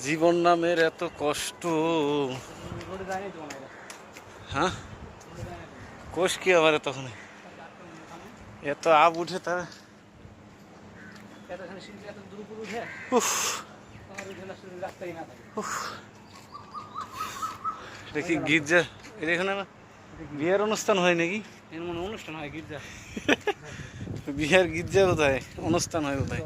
জীবন নামের এত কষ্ট। হ্যাঁ, কোষ কি আবার তখন এত আপ উঠে তার এটা কি গির্জা? এটা এখানে না বিয়ের অনুষ্ঠান হয় নাকি? অনুষ্ঠান হয় গির্জা। বিহার গির্জা কোথায় অনুষ্ঠান হয় কোথায়?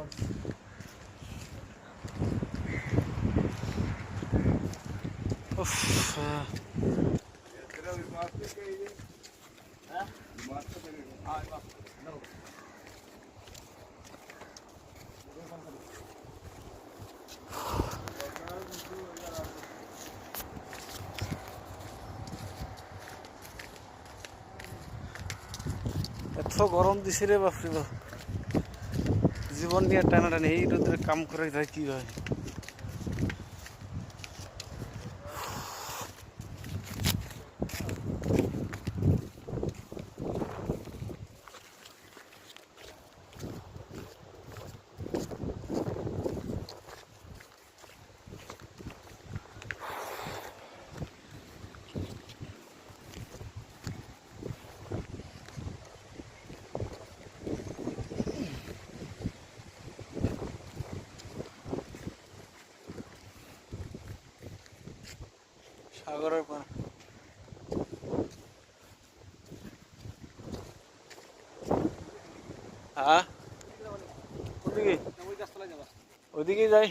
এত গরম দিছে রে বাপরে বাপ। জীবন নিয়ে টানাটানি এই রোদের কাম করে যায় কি হয়। সাগরের পার হ্যাঁ, ওদিকে ওইদিকে যাই।